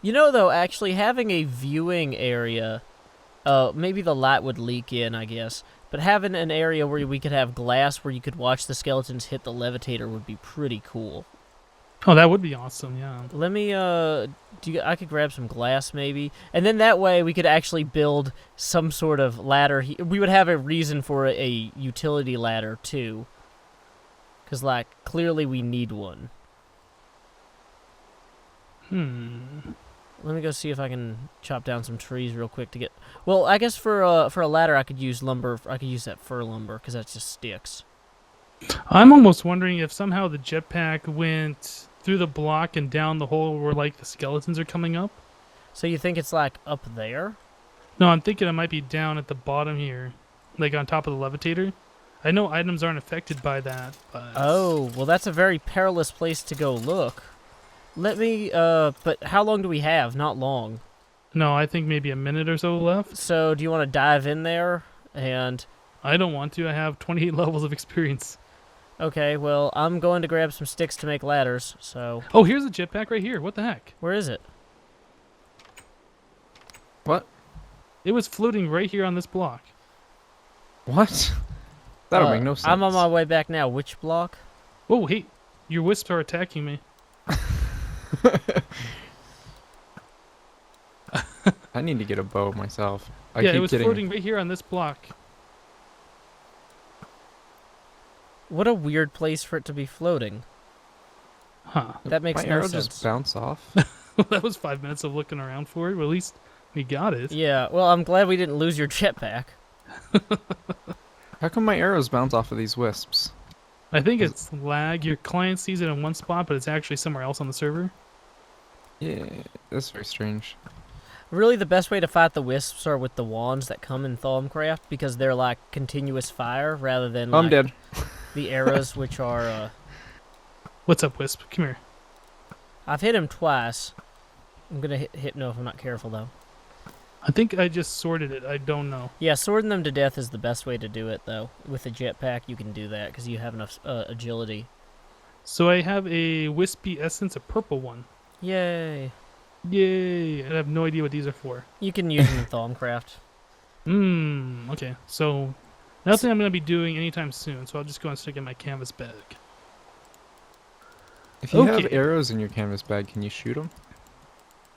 You know, though, actually having a viewing area, maybe the light would leak in, I guess, but having an area where we could have glass where you could watch the skeletons hit the levitator would be pretty cool. Oh, that would be awesome, yeah. Let me, I could grab some glass, maybe, and then that way we could actually build some sort of ladder. We would have a reason for a utility ladder, too. Because, like, clearly we need one. Let me go see if I can chop down some trees real quick to get... Well, I guess for a ladder I could use lumber. I could use that fir lumber, because that just sticks. I'm almost wondering if somehow the jetpack went through the block and down the hole where, like, the skeletons are coming up. So you think it's, like, up there? No, I'm thinking it might be down at the bottom here, like on top of the levitator. I know items aren't affected by that, but... Oh, well, that's a very perilous place to go look. Let me, but how long do we have? Not long. No, I think maybe a minute or so left. So, do you want to dive in there? And... I don't want to. I have 28 levels of experience. Okay, well, I'm going to grab some sticks to make ladders, so... Oh, here's a jetpack right here. What the heck? Where is it? What? It was floating right here on this block. What? That'll make no sense. I'm on my way back now. Which block? Oh, hey. Your wisps are attacking me. I need to get a bow myself. Yeah, it was floating right here on this block. What a weird place for it to be floating. Huh. That makes My no arrow sense. just bounce off. That was 5 minutes of looking around for it. Well, at least we got it. Yeah, well, I'm glad we didn't lose your jetpack. How come my arrows bounce off of these wisps? I think it's lag. Your client sees it in one spot, but it's actually somewhere else on the server. Yeah, that's very strange. Really, the best way to fight the wisps are with the wands that come in Thaumcraft, because they're like continuous fire rather than like I'm dead. the arrows, which are... What's up, Wisp? Come here. I've hit him twice. I'm gonna hit Hypno if I'm not careful, though. I think I just sorted it. I don't know. Yeah, swording them to death is the best way to do it, though. With a jetpack, you can do that, because you have enough agility. So I have a Wispy Essence, a purple one. Yay. Yay! I have no idea what these are for. You can use them in Thaumcraft. Okay. So, nothing I'm going to be doing anytime soon, so I'll just go and stick in my canvas bag. If you have arrows in your canvas bag, can you shoot them?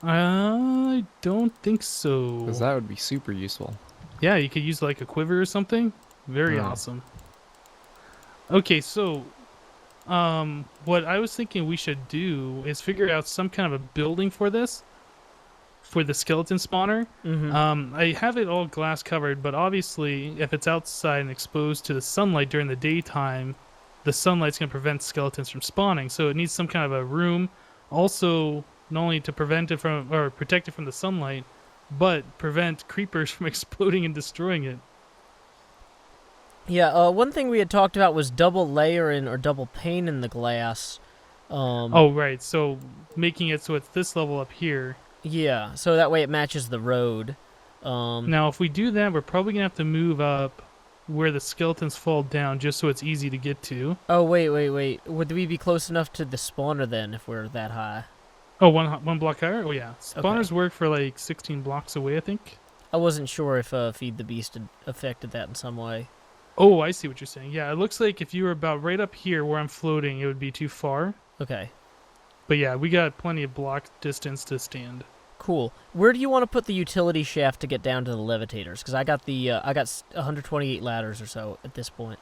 I don't think so. Because that would be super useful. Yeah, you could use like a quiver or something. Very awesome. Okay, so what I was thinking we should do is figure out some kind of a building for this, for the skeleton spawner. I have it all glass covered, but obviously if it's outside and exposed to the sunlight during the daytime, the sunlight's going to prevent skeletons from spawning. So it needs some kind of a room. Also, not only to prevent it from, or protect it from the sunlight, but prevent creepers from exploding and destroying it. Yeah, one thing we had talked about was double layering or double pane in the glass. Oh, right. So making it so it's this level up here. Yeah, so that way it matches the road. Now, if we do that, we're probably going to have to move up where the skeletons fall down just so it's easy to get to. Oh, wait. Would we be close enough to the spawner then if we're that high? Oh, one block higher? Oh, yeah. Spawners work for like 16 blocks away, I think. I wasn't sure if Feed the Beast had affected that in some way. Oh, I see what you're saying. Yeah, it looks like if you were about right up here where I'm floating, it would be too far. Okay. But yeah, we got plenty of block distance to stand. Cool. Where do you want to put the utility shaft to get down to the levitators? Because I got 128 ladders or so at this point.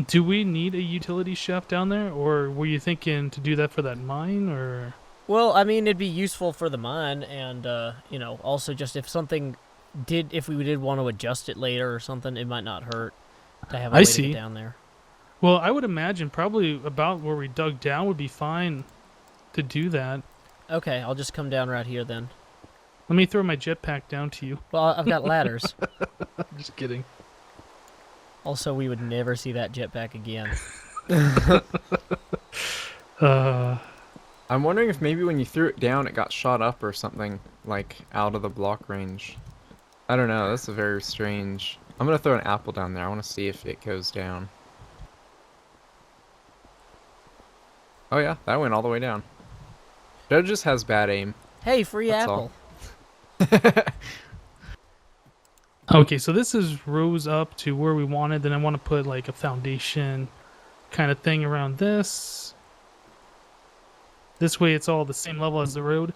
Do we need a utility shaft down there, or were you thinking to do that for that mine, or? Well, I mean, it'd be useful for the mine, and also just if we did want to adjust it later or something, it might not hurt to have a way to get down there. Well, I would imagine probably about where we dug down would be fine to do that. Okay, I'll just come down right here then. Let me throw my jetpack down to you. Well, I've got ladders. Just kidding. Also, we would never see that jetpack again. I'm wondering if maybe when you threw it down, it got shot up or something, like out of the block range. I don't know. That's a very strange. I'm gonna throw an apple down there. I want to see if it goes down. Oh yeah, that went all the way down. Joe just has bad aim. Hey, free That's apple. Okay, so this is rose up to where we wanted. Then I want to put like a foundation kind of thing around this. This way it's all the same level as the road.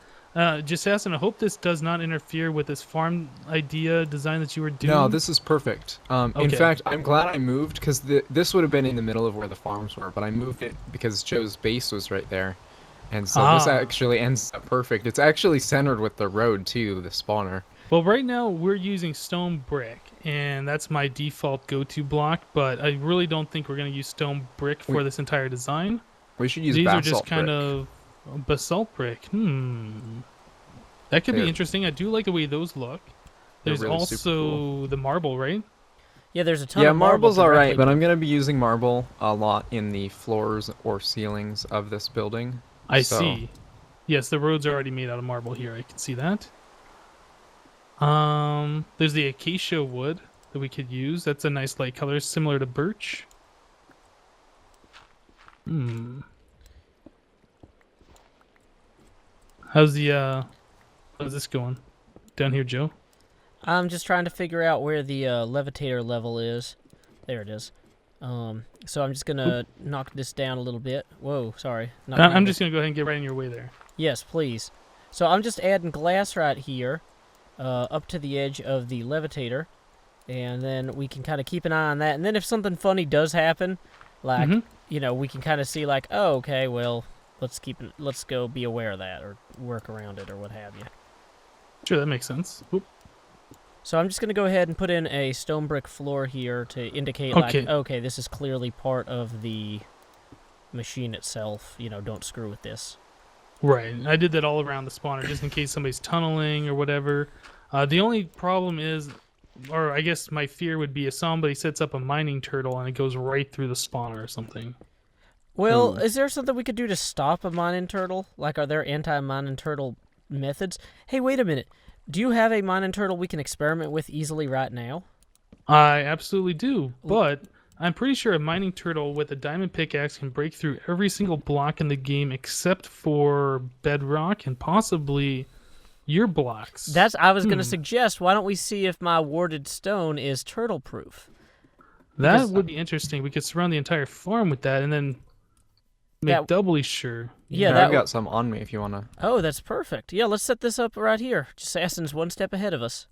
Just asking, I hope this does not interfere with this farm idea design that you were doing. No, this is perfect. In Okay. fact, I'm glad I moved because this would have been in the middle of where the farms were, but I moved it because Joe's base was right there. And so this actually ends up perfect. It's actually centered with the road too, the spawner. Well, right now we're using stone brick, and that's my default go-to block, but I really don't think we're going to use stone brick for this entire design. We should use These basalt are just kind brick. of basalt brick. That could be They're- interesting. I do like the way those look. They're There's really super also cool. the marble, right? Yeah, there's a ton Yeah, of marble marble's alright, directly- but I'm going to be using marble a lot in the floors or ceilings of this building. I So- see. Yes, the roads are already made out of marble here. I can see that. There's the acacia wood that we could use. That's a nice light color, similar to birch. How's this going? Down here, Joe? I'm just trying to figure out where the levitator level is. There it is. So I'm just gonna knock this down a little bit. Whoa, sorry. Not I'm really. just going to go ahead and get right in your way there. Yes, please. So I'm just adding glass right here, up to the edge of the levitator, and then we can kind of keep an eye on that. And then if something funny does happen, like you know, we can kind of see like, oh, okay, well, let's go be aware of that or work around it or what have you. Sure, that makes sense. Oop. So I'm just going to go ahead and put in a stone brick floor here to indicate, Okay. like, okay, this is clearly part of the machine itself. You know, don't screw with this. Right. I did that all around the spawner just in case somebody's tunneling or whatever. The only problem is, or I guess my fear would be if somebody sets up a mining turtle and it goes right through the spawner or something. Well, is there something we could do to stop a mining turtle? Like, are there anti-mining turtle methods? Hey, wait a minute. Do you have a mining turtle we can experiment with easily right now? I absolutely do, but I'm pretty sure a mining turtle with a diamond pickaxe can break through every single block in the game except for bedrock and possibly your blocks. I was going to suggest, why don't we see if my warded stone is turtle-proof? That would be interesting. We could surround the entire farm with that and then make doubly sure. Yeah, I've got some on me if you want to. Oh, that's perfect. Yeah, let's set this up right here. Just Assassin's one step ahead of us.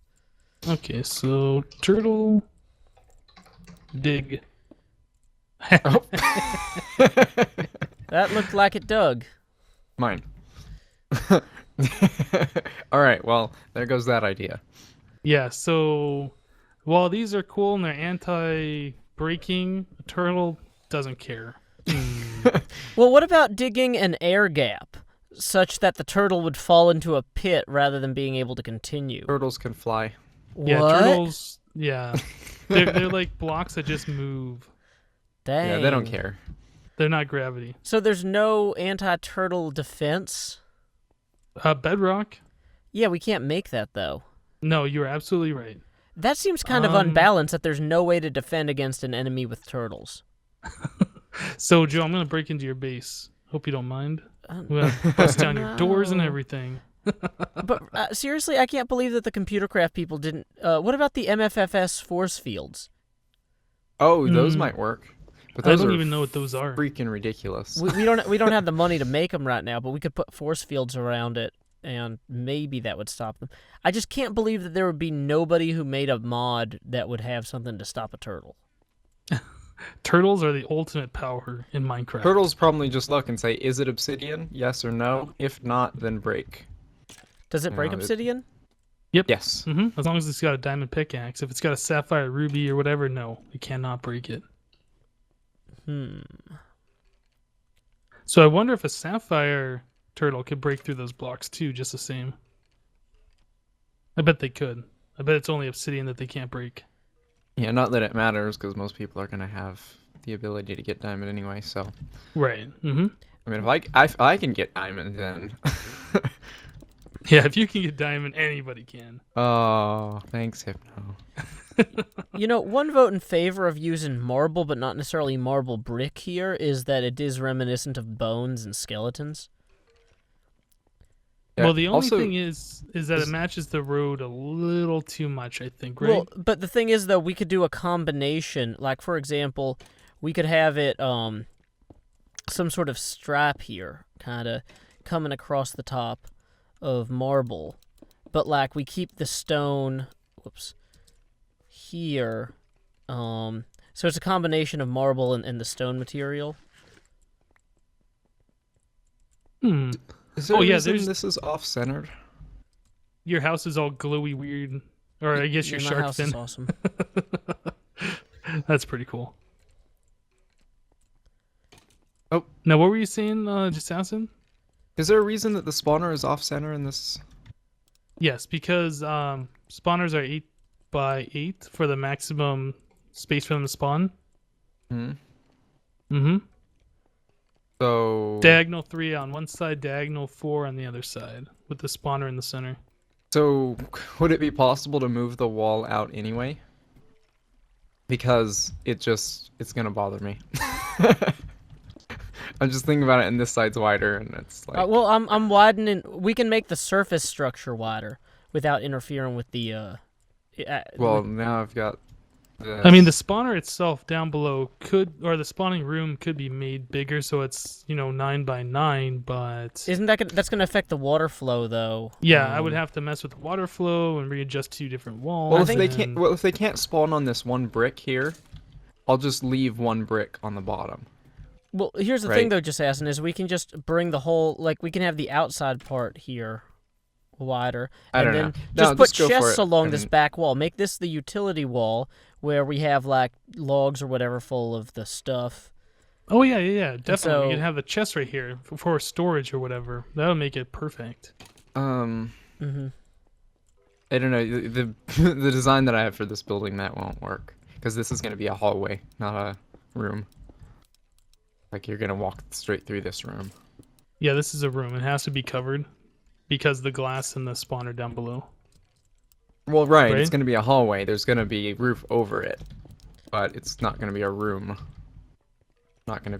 Okay, so turtle dig. That looked like it dug. Mine. Alright, well, there goes that idea. Yeah, so while these are cool and they're anti-breaking, a turtle doesn't care. Well, what about digging an air gap such that the turtle would fall into a pit rather than being able to continue? Turtles can fly. Yeah, What? turtles, yeah. They're like blocks that just move. Dang. Yeah, they don't care. They're not gravity. So there's no anti-turtle defense? Bedrock? Yeah, we can't make that, though. No, you're absolutely right. That seems kind of unbalanced that there's no way to defend against an enemy with turtles. So, Joe, I'm going to break into your base. Hope you don't mind. I'm going to bust down your doors and everything. But seriously, I can't believe that the Computercraft people didn't... what about the MFFS force fields? Oh, those might work. But I those don't are even know what those are. freaking ridiculous. We don't have the money to make them right now, but we could put force fields around it, and maybe that would stop them. I just can't believe that there would be nobody who made a mod that would have something to stop a turtle. Turtles are the ultimate power in Minecraft. Turtles probably just look and say, is it obsidian? Yes or no? If not, then break. Does it break No, obsidian? Yep. Yes. As long as it's got a diamond pickaxe. If it's got a sapphire ruby or whatever, no, it cannot break it. So I wonder if a sapphire turtle could break through those blocks too, just the same. I bet they could. I bet it's only obsidian that they can't break. Yeah, not that it matters, because most people are going to have the ability to get diamond anyway, so... Right. I mean, if I can get diamond, then... Yeah, if you can get diamond, anybody can. Oh, thanks, Hypno. You know, one vote in favor of using marble, but not necessarily marble brick here, is that it is reminiscent of bones and skeletons. Yeah, Well, the only also, thing is that it matches the road a little too much, I think, right? Well, but the thing is, though, we could do a combination. Like, for example, we could have it some sort of strap here, kind of coming across the top of marble. But, like, we keep the stone, here. So it's a combination of marble and the stone material. Is there a reason there's this is off-centered? your house is all glowy weird, or I guess your my shark house fin. is awesome. That's pretty cool. Oh. Now what were you saying, Assassin? Is there a reason that the spawner is off-center in this? Yes, because spawners are 8 by 8 for the maximum space for them to spawn. So Diagonal 3 on one side, diagonal 4 on the other side, with the spawner in the center. So would it be possible to move the wall out anyway? Because it's gonna bother me. I'm just thinking about it, and this side's wider, and it's like. Well, I'm widening. We can make the surface structure wider without interfering with the. Well, now I've got. I mean, the spawner itself down below the spawning room could be made bigger, so it's 9 by 9. But isn't that's gonna affect the water flow though? Yeah, I would have to mess with the water flow and readjust 2 different walls. Well, if they can't spawn on this one brick here, I'll just leave one brick on the bottom. Well, here's the thing though, just asking is we can just bring the whole we can have the outside part here wider, and then just put chests along this back wall. Make this the utility wall where we have like logs or whatever full of the stuff. Oh yeah, definitely. You can have a chest right here for storage or whatever. That would make it perfect. I don't know, the the design that I have for this building, that won't work because this is going to be a hallway, not a room. Like you're going to walk straight through this room. Yeah, this is a room. It has to be covered because the glass and the spawner down below. Well, right. It's going to be a hallway. There's going to be a roof over it, but it's not going to be a room. It's not going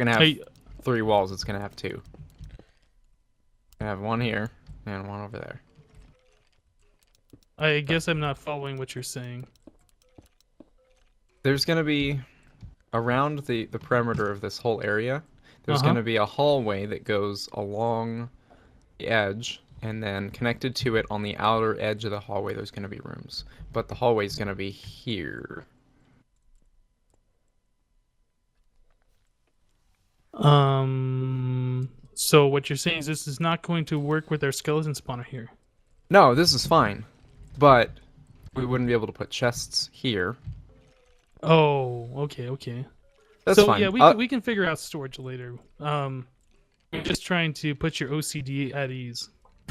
to have 3 walls. It's going to have 2. I have one here and one over there. I guess I'm not following what you're saying. There's going to be around the perimeter of this whole area. There's going to be a hallway that goes along the edge, and then connected to it on the outer edge of the hallway there's going to be rooms, but the hallway is going to be here. So what you're saying is this is not going to work with our skeleton spawner here? No, this is fine, but we wouldn't be able to put chests here. Oh, okay. That's fine. Yeah, we can figure out storage later. I'm just trying to put your OCD at ease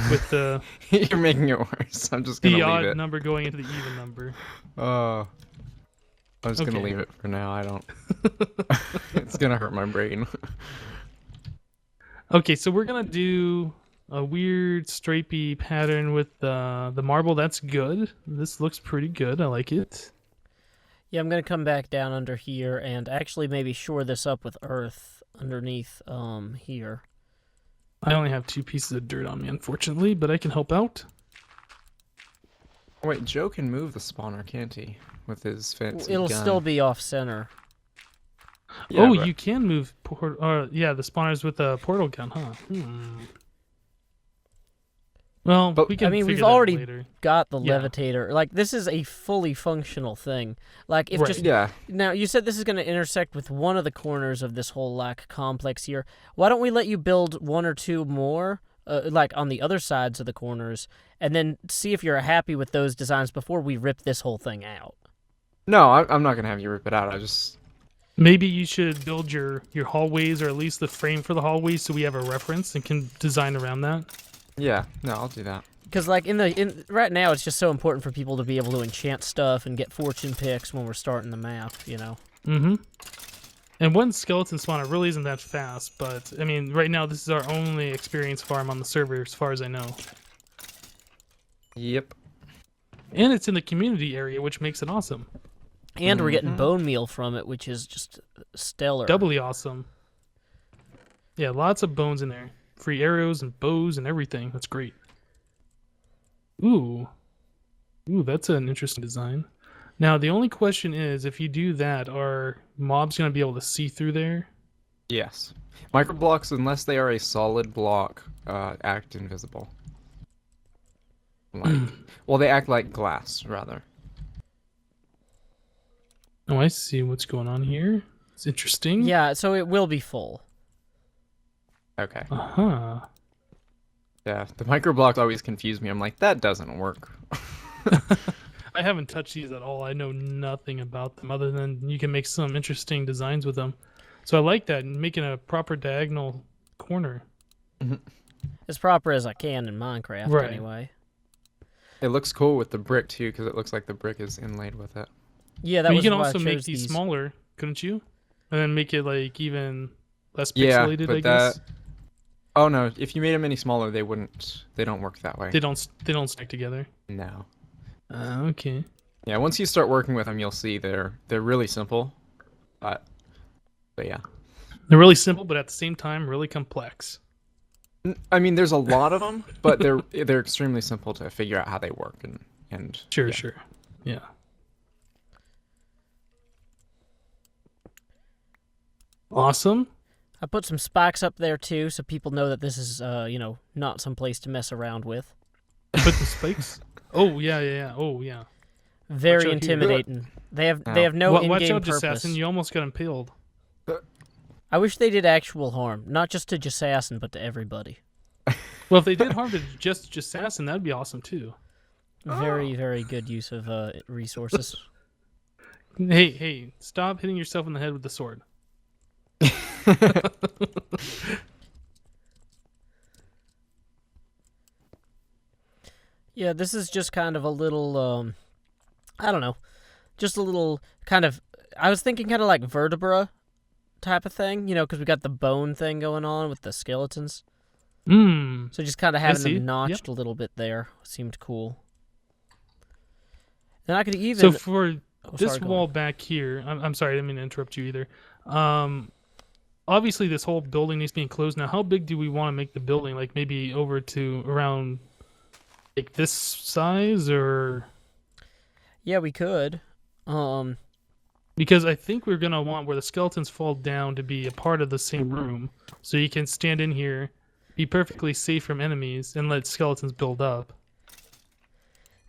with the You're making it worse. I'm just gonna leave it. The odd number going into the even number. I'm just gonna leave it for now. I don't. It's gonna hurt my brain. Okay, so we're gonna do a weird stripey pattern with the marble. That's good. This looks pretty good. I like it. Yeah, I'm gonna come back down under here and actually maybe shore this up with earth underneath here. I only have 2 pieces of dirt on me, unfortunately, but I can help out. Wait, Joe can move the spawner, can't he? With his fancy It'll gun. still be off center. Yeah, you can move the spawners with a portal gun, huh? Well, but we can we've already got the levitator. Like, this is a fully functional thing. Like, if now you said this is going to intersect with one of the corners of this whole complex here. Why don't we let you build 1 or 2 more, like on the other sides of the corners, and then see if you're happy with those designs before we rip this whole thing out? No, I'm not gonna have you rip it out. Maybe you should build your hallways, or at least the frame for the hallways, so we have a reference and can design around that. Yeah, no, I'll do that. Because like right now, it's just so important for people to be able to enchant stuff and get fortune picks when we're starting the map, And one skeleton spawner really isn't that fast, but I mean, right now this is our only experience farm on the server, as far as I know. Yep. And it's in the community area, which makes it awesome. And we're getting bone meal from it, which is just stellar. Doubly awesome. Yeah, lots of bones in there. free arrows and bows and everything. That's great. Ooh, that's an interesting design. Now the only question is, if you do that, are mobs gonna be able to see through there? Yes. Microblocks, unless they are a solid block, act invisible. Like, well, they act like glass, rather. Oh, I see what's going on here. It's interesting. Yeah, so it will be full. Okay. Uh-huh. Yeah, the microblocks always confuse me. I'm like, that doesn't work. I haven't touched these at all. I know nothing about them other than you can make some interesting designs with them. So I like that, making a proper diagonal corner. As proper as I can in Minecraft, Right. anyway. It looks cool with the brick, too, because it looks like the brick is inlaid with it. Yeah, that But you was can why I also make chose these smaller, couldn't you? And then make it like even less Yeah, pixelated, but I guess. Oh, no, if you made them any smaller, they don't work that way. They don't stick together. No. Okay. Yeah, once you start working with them, you'll see they're really simple. But yeah. They're really simple, but at the same time, really complex. I mean, there's a lot of them, but they're extremely simple to figure out how they work and Sure, yeah. sure. Yeah. Awesome. I put some spikes up there too, so people know that this is, not some place to mess around with. Put the spikes. Oh yeah. Oh yeah. Very Watch out here. Intimidating. They have no Watch in-game out, purpose. Assassin! You almost got impaled. I wish they did actual harm, not just to Jassassin, but to everybody. Well, if they did harm to just Assassin, that'd be awesome too. Very, very good use of resources. Hey! Stop hitting yourself in the head with the sword. Yeah, this is just kind of a little, I don't know, just a little kind of, I was thinking kind of like vertebra type of thing, because we got the bone thing going on with the skeletons. So just kind of having see. them notched Yep. a little bit there seemed cool. Then I could even... So for Oh, this sorry, go wall on. back here, I'm sorry, I didn't mean to interrupt you either. Obviously this whole building needs to be enclosed. Now, how big do we want to make the building? Like maybe over to around like this size, or Yeah, we could. because I think we're gonna want where the skeletons fall down to be a part of the same room, so you can stand in here, be perfectly safe from enemies, and let skeletons build up.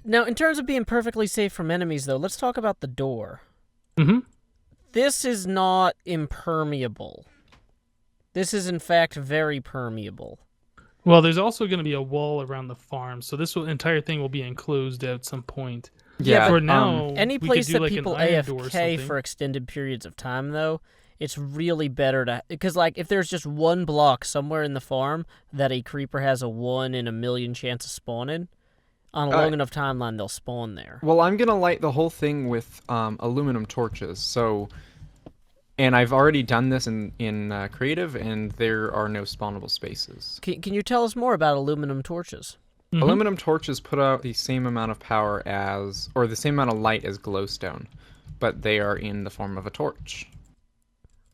Now, in terms of being perfectly safe from enemies, though, let's talk about the door. Mm-hmm. This is not impermeable. This is, in fact, very permeable. Well, there's also going to be a wall around the farm, so entire thing will be enclosed at some point. Yeah, For but, now, Any we place could do that like people an iron door or AFK something. for extended periods of time, though, it's really better to... Because, like, if there's just one block somewhere in the farm that a creeper has a 1 in a million chance of spawning, on a long enough timeline, they'll spawn there. Well, I'm gonna light the whole thing with aluminum torches. So, and I've already done this in creative, and there are no spawnable spaces. Can you tell us more about aluminum torches? Mhm. Aluminum torches put out the same amount of power as, or the same amount of light as glowstone, but they are in the form of a torch.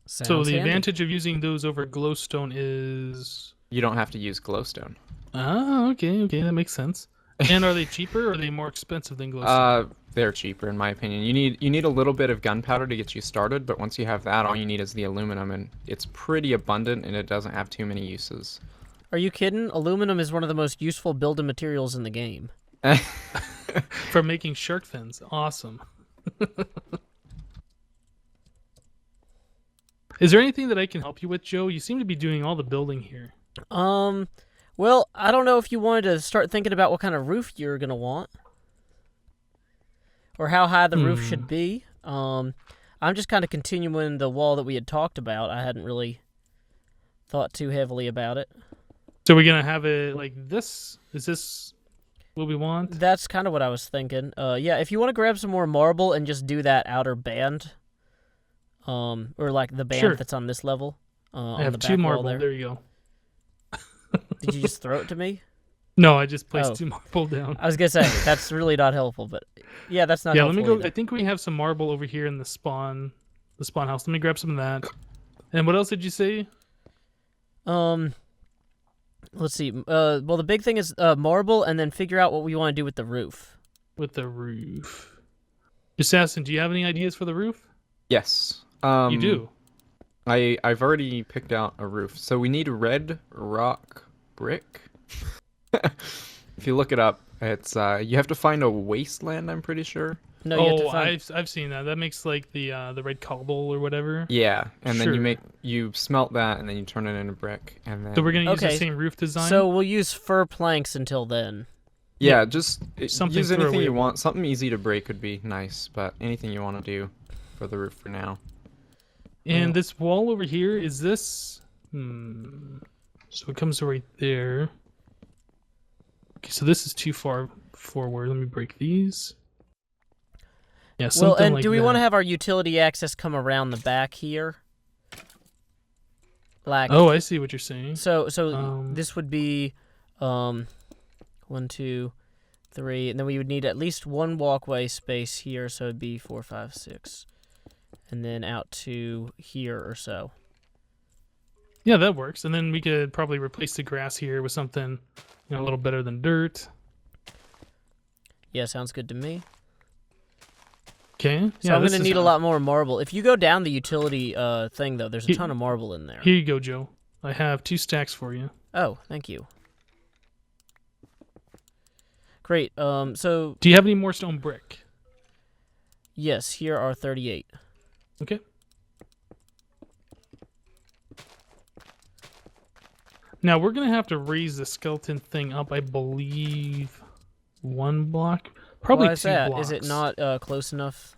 So Sounds the handy. advantage of using those over glowstone is... You don't have to use glowstone. Ah, okay, that makes sense. And are they cheaper or are they more expensive than glowstone? They're cheaper in my opinion. You need a little bit of gunpowder to get you started, but once you have that, all you need is the aluminum, and it's pretty abundant, and it doesn't have too many uses. Are you kidding? Aluminum is one of the most useful building materials in the game. For making shark fins. Awesome. Is there anything that I can help you with, Joe? You seem to be doing all the building here. Well, I don't know if you wanted to start thinking about what kind of roof you're going to want. Or how high the roof should be. I'm just kind of continuing the wall that we had talked about. I hadn't really thought too heavily about it. So we're going to have it like this? Is this what we want? That's kind of what I was thinking. Yeah, if you want to grab some more marble and just do that outer band, or like the band Sure. that's on this level. I on have the 2 back wall marble. there. There you go. Did you just throw it to me? No, I just placed Oh. 2 marble down. I was gonna say that's really not helpful, but yeah, that's not Yeah, let helpful. me go. I think we have some marble over here in the spawn house. Let me grab some of that. And what else did you say? Let's see. Well, the big thing is marble, and then figure out what we want to do with the roof. With the roof. Assassin, do you have any ideas for the roof? Yes. You do? I've already picked out a roof. So we need red rock brick. If you look it up, it's you have to find a wasteland, I'm pretty sure. No, you have to find... I've seen that. That makes like the red cobble or whatever. Yeah, and Sure. then you smelt that, and then you turn it into brick, and then So we're gonna use the Okay. same roof design. So we'll use fir planks until then. yeah, just Something use anything you throwaway. want. Something easy to break would be nice, but anything you want to do for the roof for now. And this wall over here is this. So it comes right there. Okay, so this is too far forward. Let me break these. Yeah, something Well, and like do we want to that. have our utility access come around the back here? Like, Oh, I see what you're saying. so Um, this would be 1, 2, 3, and then we would need at least one walkway space here, so it'd be 4, 5, 6, and then out to here or so. Yeah, that works. And then we could probably replace the grass here with something, a little better than dirt. Yeah, sounds good to me. Okay. So Yeah, I'm this gonna is- need a lot more marble. If you go down the utility thing though, there's a ton of marble in there. Here you go, Joe. I have 2 stacks for you. Oh, thank you. Great. So Do you have any more stone brick? yes, here are 38. Okay. Now we're gonna have to raise the skeleton thing up, I believe, 1 block, probably Why is 2 that? blocks. Is it not close enough?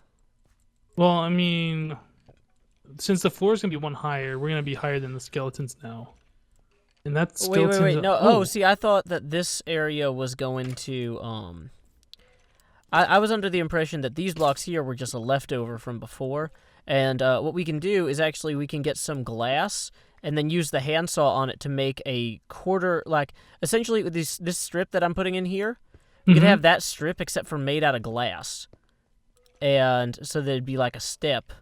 Well, I mean, since the floor is gonna be 1 higher, we're gonna be higher than the skeletons now. And that's Wait. skeletons. No. Oh, see, I thought that this area was going to I was under the impression that these blocks here were just a leftover from before, and what we can do is actually we can get some glass and then use the handsaw on it to make a quarter, like, essentially with this strip that I'm putting in here, we could Mhm. have that strip except for made out of glass. And so there'd be like a step,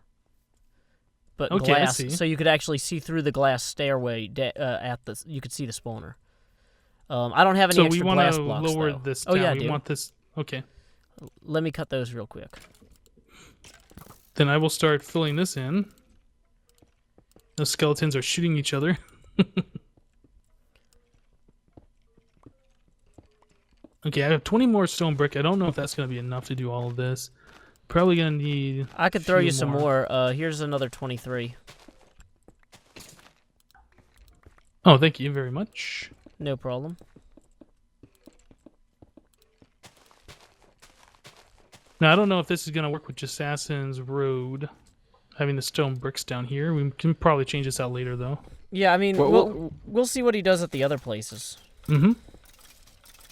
but Okay, I glass, see. so you could actually see through the glass stairway you could see the spawner. I don't have any So we extra want glass to blocks, lower though. this Oh, down. yeah, I we do. want this. Okay. Let me cut those real quick. Then I will start filling this in. The skeletons are shooting each other. Okay, I have 20 more stone brick. I don't know if that's going to be enough to do all of this. Probably going to need I could a throw few you some more. Here's another 23. Oh, thank you very much. No problem. Now, I don't know if this is going to work with Assassin's Road. Having the stone bricks down here. We can probably change this out later, though. Yeah, I mean, Well, we'll see what he does at the other places. Mm-hmm.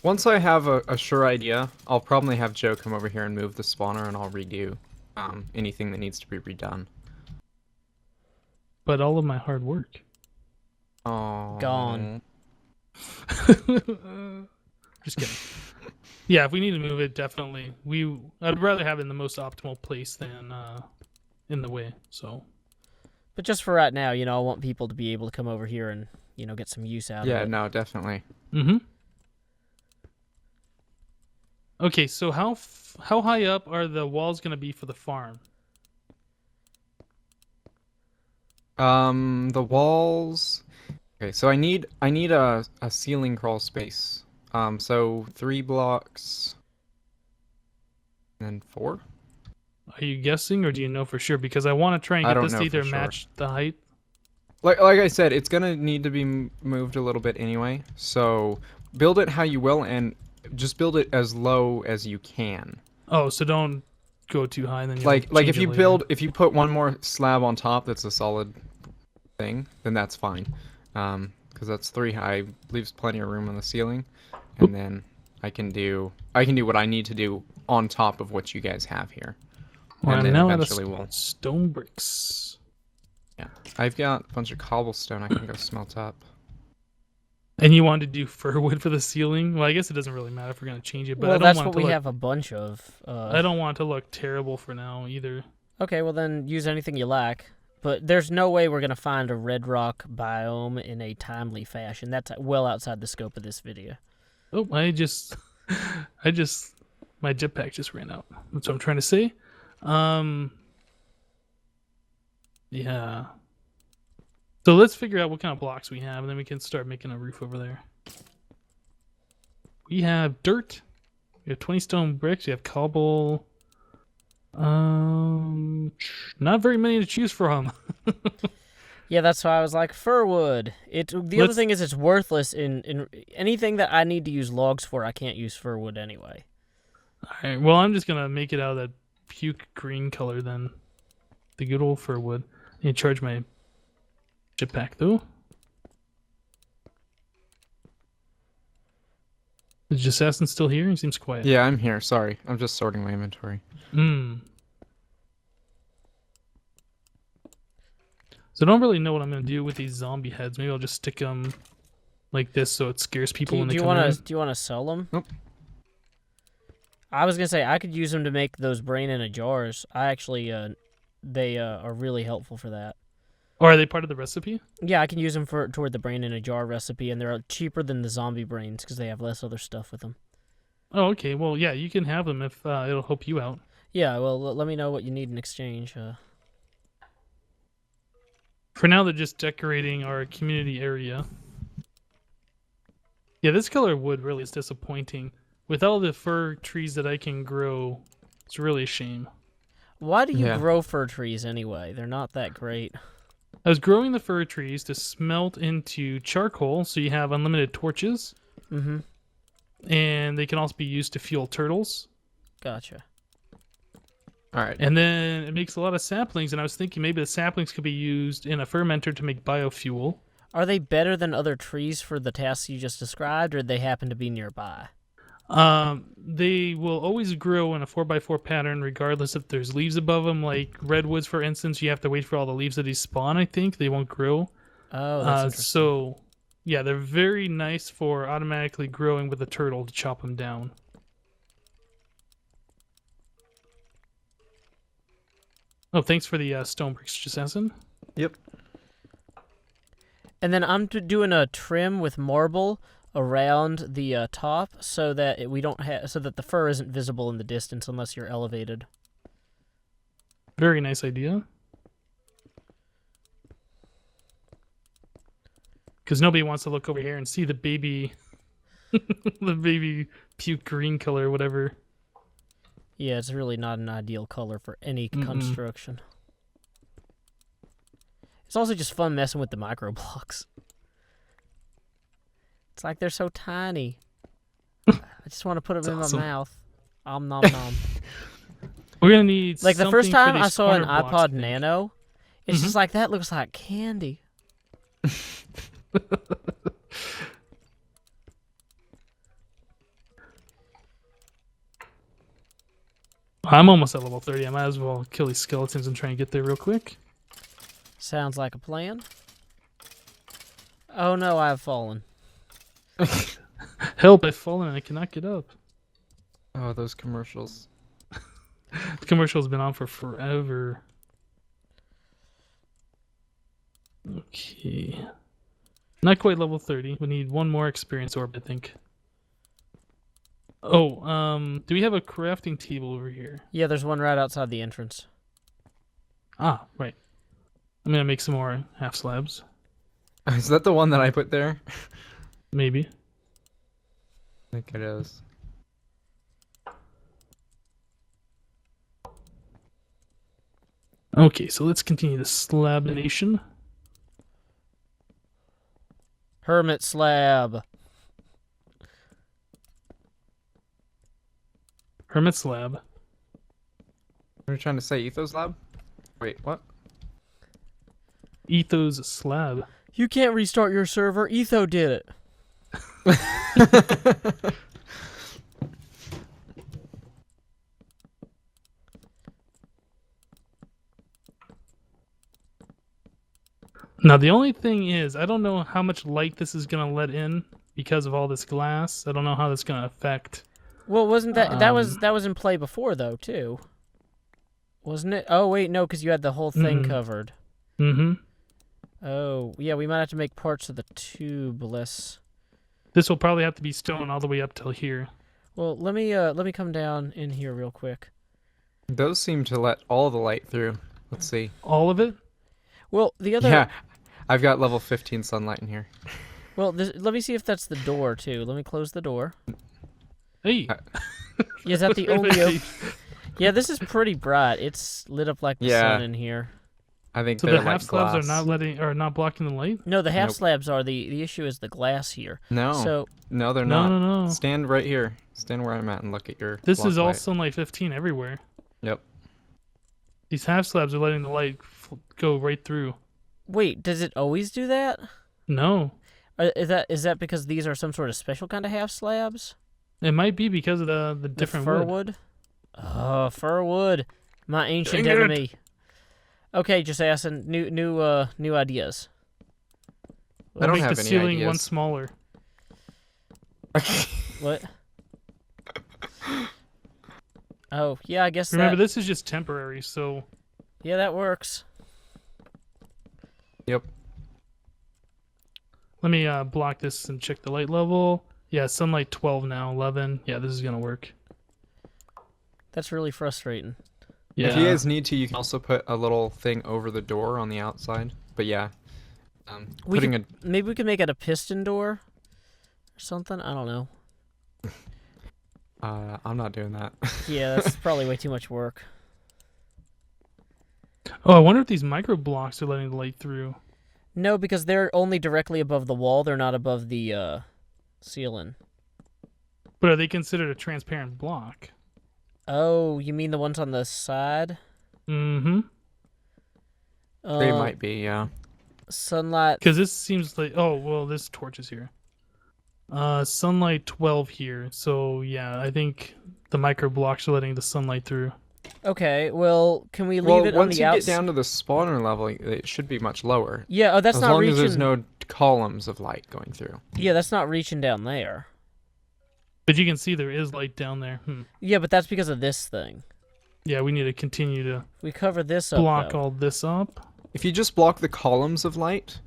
Once I have a sure idea, I'll probably have Joe come over here and move the spawner, and I'll redo anything that needs to be redone. But all of my hard work. Oh. Gone. Just kidding. Yeah, if we need to move it, definitely. I'd rather have it in the most optimal place than in the way. So. But just for right now, I want people to be able to come over here and, get some use out of Yeah, it. no, definitely. Mm-hmm. Okay, so how high up are the walls gonna be for the farm? The walls. Okay, so I need a ceiling crawl space. So 3 blocks. And then 4. Are you guessing, or do you know for sure? Because I want to try and I get don't this know to for either sure. match the height. Like I said, it's gonna need to be moved a little bit anyway. So build it how you will, and just build it as low as you can. Oh, so don't go too high, then you'll Like change if it you later. if you put one more slab on top that's a solid thing, then that's fine. Because that's 3 high, leaves plenty of room on the ceiling, and then I can do what I need to do on top of what you guys have here. Well, and I'm then now out eventually of we'll. stone bricks. Yeah, I've got a bunch of cobblestone I can go smelt up. And you wanted to do fir wood for the ceiling? Well, I guess it doesn't really matter if we're gonna change it, but Well, I don't that's want what it to we look, have a bunch of. I don't want it to look terrible for now either. Okay, well then use anything you lack. But there's no way we're going to find a red rock biome in a timely fashion. That's well outside the scope of this video. Oh, my jetpack just ran out. That's what I'm trying to say. Yeah. So let's figure out what kind of blocks we have, and then we can start making a roof over there. We have dirt. We have 20 stone bricks. We have cobble. Not very many to choose from. Yeah, that's why I was like, fir wood. The other thing is it's worthless in anything that I need to use logs for, I can't use fir wood anyway. Alright, well, I'm just going to make it out of that puke green color then. The good old fir wood. I need to charge my jetpack, though. Is Assassin still here? He seems quiet. Yeah, I'm here. Sorry. I'm just sorting my inventory. So I don't really know what I'm going to do with these zombie heads. Maybe I'll just stick them like this so it scares people when they come in. Do you want to sell them? Nope. I was going to say, I could use them to make those brain in a jars. I actually, they are really helpful for that. Or are they part of the recipe? Yeah, I can use them toward the brain in a jar recipe, and they're cheaper than the zombie brains because they have less other stuff with them. Oh, okay. Well, yeah, you can have them if it'll help you out. Yeah, well, let me know what you need in exchange. For now, they're just decorating our community area. Yeah, this color of wood really is disappointing. With all the fir trees that I can grow, it's really a shame. Why do you grow fir trees anyway? They're not that great. I was growing the fir trees to smelt into charcoal, so you have unlimited torches. Mm-hmm. And they can also be used to fuel turtles. Gotcha. All right. And then it makes a lot of saplings, and I was thinking maybe the saplings could be used in a fermenter to make biofuel. Are they better than other trees for the tasks you just described, or they happen to be nearby? They will always grow in a 4x4 pattern regardless if there's leaves above them. Like redwoods, for instance, you have to wait for all the leaves to despawn, I think. They won't grow. Oh, that's interesting. So, yeah, they're very nice for automatically growing with a turtle to chop them down. Oh, thanks for the stone bricks, Assassin. Yep. And then I'm doing a trim with marble around the top so that the fur isn't visible in the distance unless you're elevated. Very nice idea. Because nobody wants to look over here and see the baby, the baby puke green color, or whatever. Yeah, it's really not an ideal color for any construction. It's also just fun messing with the microblocks. It's like they're so tiny. I just want to put them in my mouth. Nom nom nom. We're gonna need like the first time I saw an blocks, iPod Nano, it's just like that looks like candy. I'm almost at level 30. I might as well kill these skeletons and try and get there real quick. Sounds like a plan. Oh no, I've fallen. Help, I've fallen and I cannot get up. Oh, those commercials. The commercial's been on for forever. Okay. Not quite level 30. We need one more experience orb, I think. Oh, do we have a crafting table over here? Yeah, there's one right outside the entrance. Ah, right. I'm gonna make some more half slabs. Is that the one that I put there? Maybe. I think it is. Okay, so let's continue the slabination. Hermit slab. Hermit slab. What are you trying to say? Ethos lab? Wait, what? Ethos slab. You can't restart your server. Etho did it. Now the only thing is, I don't know how much light this is gonna let in because of all this glass. I don't know how that's gonna affect. Well, wasn't that was in play before though too? Wasn't it? Oh wait, no, because you had the whole thing covered. Mm-hmm. Oh, yeah, we might have to make parts of the tubeless. This will probably have to be stone all the way up till here. Well, let me come down in here real quick. Those seem to let all the light through. Let's see. All of it? Well, the other. Yeah, I've got level 15 sunlight in here. Well, let me see if that's the door too. Let me close the door. Hey. Yeah, is that the only open? Yeah, this is pretty bright. It's lit up like the sun in here. I think so they're the half like slabs glass. are not blocking the light? No, the half Nope. slabs are. The issue is the glass here. No. So No, they're No, not. no, no. Stand right here. Stand where I'm at and look at your This block is all light. sunlight 15 everywhere. Yep. These half slabs are letting the light go right through. wait, does it always do that? No. Is that because these are some sort of special kind of half slabs? It might be because of the The different fir wood. wood? Oh, fir wood, my ancient Dang it. enemy. Okay, just asking new ideas. I We'll don't make have the any ceiling one ideas. smaller. What? Oh, yeah, I guess Remember, that. this is just temporary, so Yeah, that works. Yep. let me block this and check the light level. Yeah, sunlight 12 now, 11. Yeah, this is gonna work. That's really frustrating. Yeah. If you guys need to, you can also put a little thing over the door on the outside. But yeah, We putting a Maybe we could make it a piston door or something. I don't know. I'm not doing that. Yeah, that's probably way too much work. Oh, I wonder if these micro blocks are letting the light through. No, because they're only directly above the wall. They're not above the ceiling. But are they considered a transparent block? Oh, you mean the ones on the side? Mm-hmm. They might be, yeah. Sunlight. Because this seems like... Oh, well, this torch is here. Sunlight 12 here. So, yeah, I think the micro blocks are letting the sunlight through. Okay, well, can we leave Well, it on once the you get outside? down to the spawner level, it should be much lower. Yeah, oh, that's as not long reaching. as there's no columns of light going through. Yeah, that's not reaching down there. But you can see there is light down there. Yeah, but that's because of this thing. Yeah, we need to continue to We cover this up. block though. all this up. If you just block the columns of light,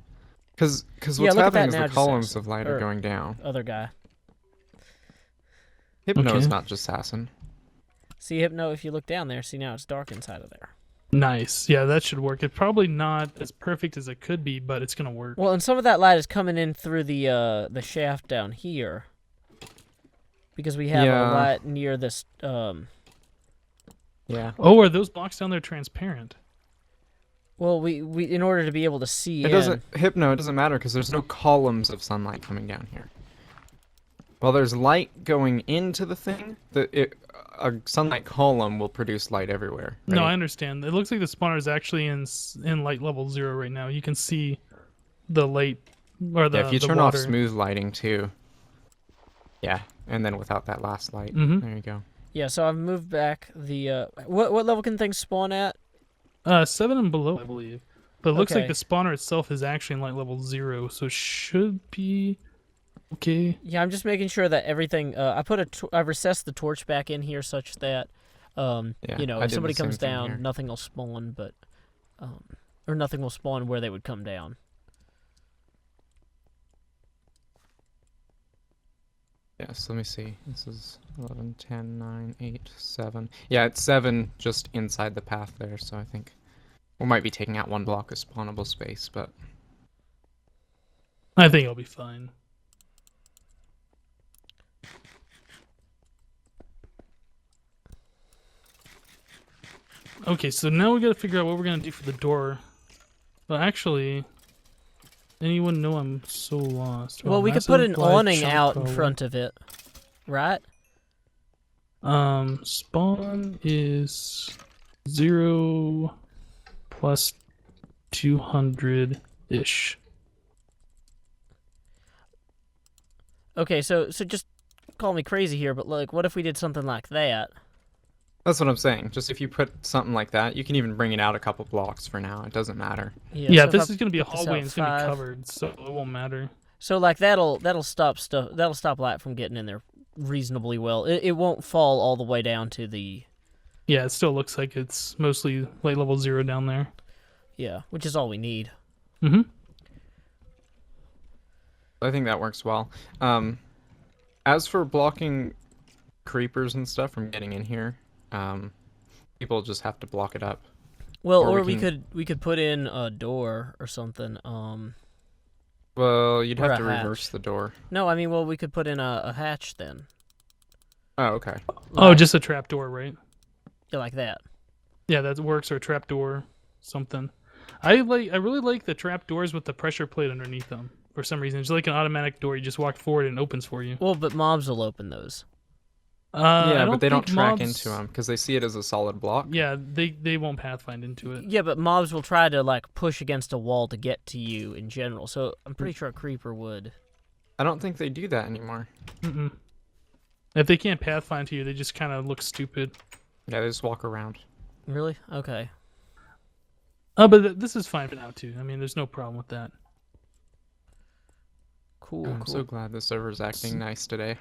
because what's look at happening that is now, the just columns Assassin. of light Or- are going down. Other guy. Hypno is Okay. not just assassin. See, Hypno, if you look down there, see now it's dark inside of there. Nice. Yeah, that should work. It's probably not as perfect as it could be, but it's going to work. Well, and some of that light is coming in through the shaft down here. Because we have Yeah. a light near this. Yeah. Oh, are those blocks down there transparent? Well, we in order to be able to see It doesn't Hypno. It doesn't matter because there's no columns of sunlight coming down here. Well, there's light going into the thing. A sunlight column will produce light everywhere. No, I right? understand. It looks like the spawner is actually in light level 0 right now. You can see the light or the Yeah, if you the turn off water. smooth lighting too. Yeah, and then without that last light. Mhm. There you go. Yeah, so I've moved back the. What level can things spawn at? 7 and below, I believe. But it looks like Okay. the spawner itself is actually in light level 0, so it should be okay. Yeah, I'm just making sure that everything. I've recessed the torch back in here such that, Yeah, you know, I if did somebody the same comes thing down, here. nothing will spawn, but, or nothing will spawn where they would come down. Yes, let me see. This is 11, 10, 9, 8, 7. Yeah, it's 7 just inside the path there, so I think we might be taking out one block of spawnable space, but I think it'll be fine. Okay, so now we gotta figure out what we're gonna do for the door. Well, actually, anyone know I'm so lost? Well, we could put an awning out in front of it, right? Spawn is 0 plus 200-ish. Okay, so just call me crazy here, but like, what if we did something like that? that's what I'm saying. Just if you put something like that, you can even bring it out a couple blocks for now. It doesn't matter. Yeah, so if this I is gonna be a put this hallway out and it's gonna be 5. covered, so it won't matter. So like that'll stop light from getting in there reasonably well. It won't fall all the way down to the. Yeah, it still looks like it's mostly light level 0 down there. Yeah, which is all we need. Mm-hmm. I think that works well. As for blocking creepers and stuff from getting in here, people just have to block it up. Well, Or or we we could put in a door or something. Well, you'd Or have a to reverse hatch. the door. No, I mean, well, we could put in a hatch then. Oh, okay. Oh, just a trapdoor, right? Yeah, like that. Yeah, that works, or a trapdoor, something. I really like the trapdoors with the pressure plate underneath them. For some reason, it's like an automatic door. You just walk forward and it opens for you. Well, but mobs will open those. Yeah, I but they don't think track mobs, into them because they see it as a solid block. Yeah, they won't pathfind into it. Yeah, but mobs will try to like push against a wall to get to you in general. So I'm pretty sure a creeper would. I don't think they do that anymore. Mm-mm. If they can't pathfind to you, they just kind of look stupid. Yeah, they just walk around. Really? Okay. Oh, but this is fine for now too. I mean, there's no problem with that. Cool. I'm cool. so glad the server's acting nice today.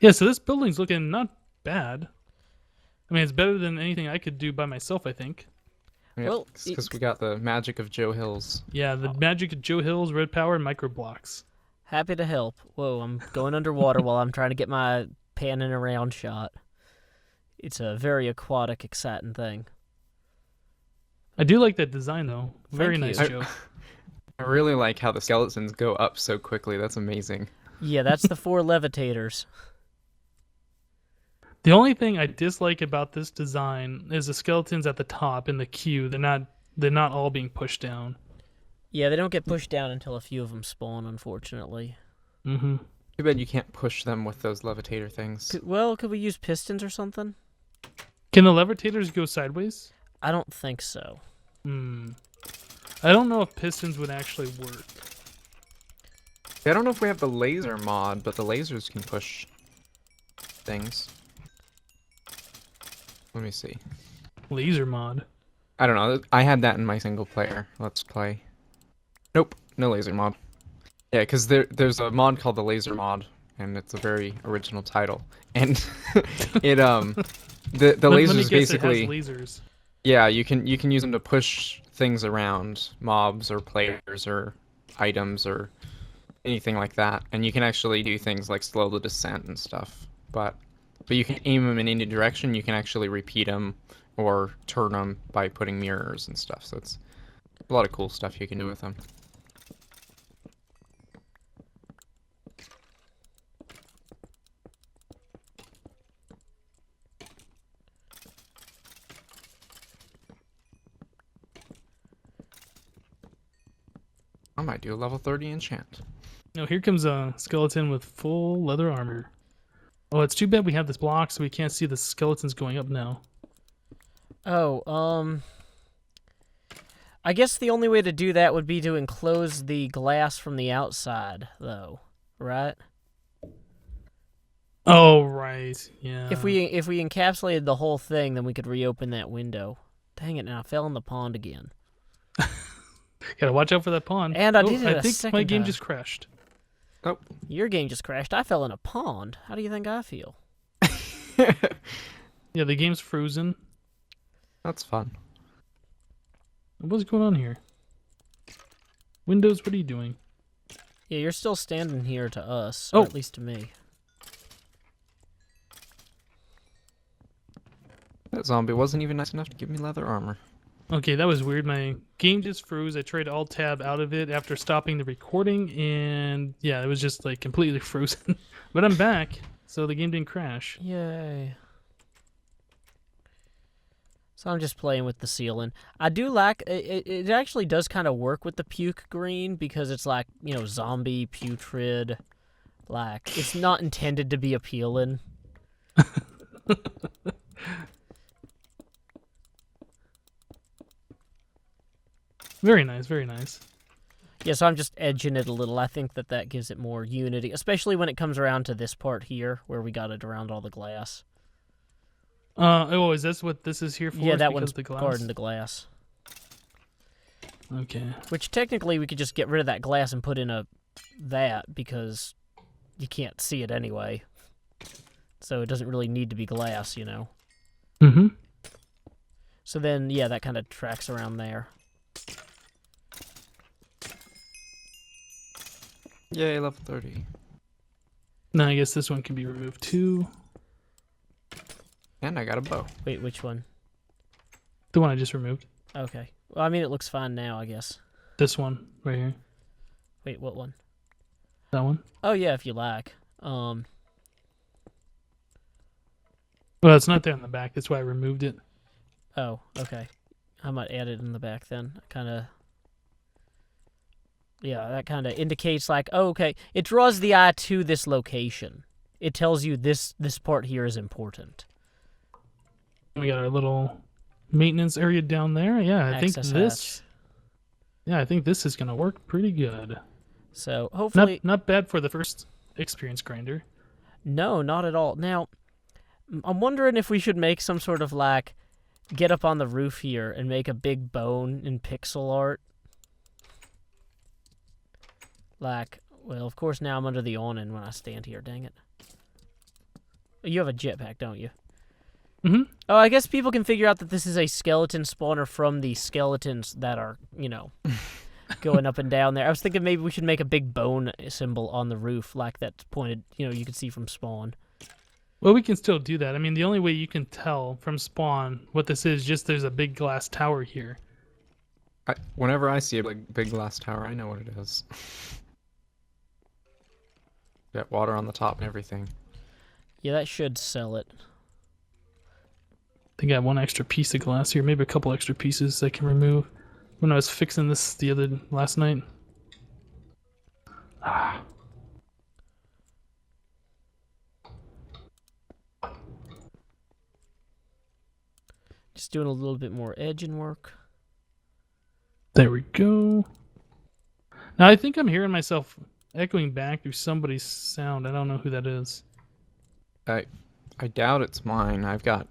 Yeah, so this building's looking not bad. I mean, it's better than anything I could do by myself, I think. Yeah, Well, because we got the magic of Joe Hills. Yeah, the magic of Joe Hills, Red Power, and microblocks. Happy to help. Whoa, I'm going underwater while I'm trying to get my panning around shot. It's a very aquatic, exciting thing. I do like that design, though. Very Thank nice, you. Joe. I really like how the skeletons go up so quickly. That's amazing. Yeah, that's the 4 levitators. The only thing I dislike about this design is the skeletons at the top in the queue. They're not all being pushed down. Yeah, they don't get pushed down until a few of them spawn, unfortunately. Mm-hmm. Too bad you can't push them with those levitator things. Could we use pistons or something? Can the levitators go sideways? I don't think so. I don't know if pistons would actually work. I don't know if we have the laser mod, but the lasers can push things. Let me see. Laser mod. I don't know. I had that in my single player. Let's play. Nope, no laser mod. Yeah, because there's a mod called the laser mod, and it's a very original title. And it the Let me lasers guess, basically it has lasers. yeah, you can use them to push things around, mobs or players or items or anything like that. And you can actually do things like slow the descent and stuff. But you can aim them in any direction. You can actually repeat them or turn them by putting mirrors and stuff. So it's a lot of cool stuff you can do with them. I might do a level 30 enchant. No, here comes a skeleton with full leather armor. Oh, it's too bad we have this block, so we can't see the skeletons going up now. Oh, I guess the only way to do that would be to enclose the glass from the outside, though, right? Oh, right. Yeah. If we encapsulated the whole thing, then we could reopen that window. Dang it! Now I fell in the pond again. Gotta watch out for that pond. And I did it I a think second my game time. just crashed. Oh. Your game just crashed. I fell in a pond. How do you think I feel? Yeah, the game's frozen. That's fun. What's going on here? Windows, what are you doing? Yeah, you're still standing here to us, Oh. or at least to me. That zombie wasn't even nice enough to give me leather armor. Okay, that was weird. My game just froze. I tried Alt-Tab out of it after stopping the recording, and yeah, it was just like completely frozen. But I'm back, so the game didn't crash. Yay. So I'm just playing with the ceiling. I do like it actually does kind of work with the puke green because it's like, you know, zombie, putrid. Like, it's not intended to be appealing. Very nice, very nice. Yeah, so I'm just edging it a little. I think that gives it more unity, especially when it comes around to this part here where we got it around all the glass. Oh, is this what this is here for? Yeah, Is that because one's of the glass? guarding the glass. Okay. Which technically we could just get rid of that glass and put in that because you can't see it anyway. So it doesn't really need to be glass, you know. Mm-hmm. So then, yeah, that kind of tracks around there. Yay, level 30. Now I guess this one can be removed too. And I got a bow. Wait, which one? The one I just removed. Okay. Well, I mean, it looks fine now, I guess. This one right here. Wait, what one? That one. Oh, yeah, if you like. Well, it's not there in the back. That's why I removed it. Oh, okay. I might add it in the back then. Kind of... Yeah, that kind of indicates like, oh, okay, it draws the eye to this location. It tells you this part here is important. We got our little maintenance area down there. Yeah, I think Access this. hatch. Yeah, I think this is gonna work pretty good. So hopefully, Not bad for the first experience grinder. no, not at all. Now, I'm wondering if we should make some sort of like, get up on the roof here and make a big bone in pixel art. Like, well, of course now I'm under the awning when I stand here. Dang it. You have a jetpack, don't you? Mm-hmm. Oh, I guess people can figure out that this is a skeleton spawner from the skeletons that are, you know, going up and down there. I was thinking maybe we should make a big bone symbol on the roof, like that's pointed, you know, you can see from spawn. Well, we can still do that. I mean, the only way you can tell from spawn what this is, just there's a big glass tower here. Whenever I see a big glass tower, I know what it is. Got water on the top and everything. Yeah, that should sell it. I think I got one extra piece of glass here, maybe a couple extra pieces I can remove. When I was fixing this last night. Ah. Just doing a little bit more edging work. There we go. Now I think I'm hearing myself echoing back through somebody's sound. I don't know who that is. I doubt it's mine. I've got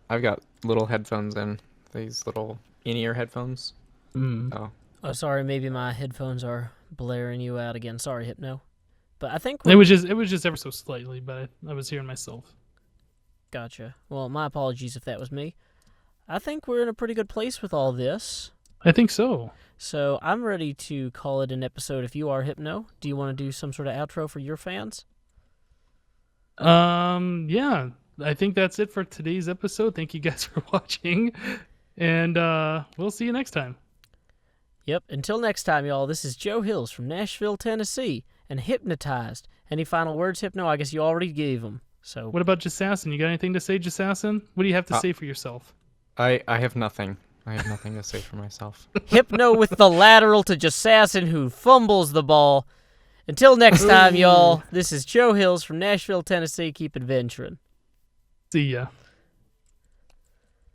little headphones in. These little in-ear headphones. Mm. Oh, sorry, maybe my headphones are blaring you out again. Sorry, Hypno. But I think It was just ever so slightly, but I was hearing myself. Gotcha. Well, my apologies if that was me. I think we're in a pretty good place with all this. I think so. So I'm ready to call it an episode if you are, Hypno. Do you want to do some sort of outro for your fans? Yeah. I think that's it for today's episode. Thank you guys for watching. And we'll see you next time. Yep. Until next time, y'all, this is Joe Hills from Nashville, Tennessee, and Hypnotized. Any final words, Hypno? I guess you already gave them. So. What about Jasassin? You got anything to say, Jasassin? What do you have to say for yourself? I have nothing. I have nothing to say for myself. Hypno with the lateral to Jasassin who fumbles the ball. Until next time, y'all, this is Joe Hills from Nashville, Tennessee. Keep adventuring. See ya.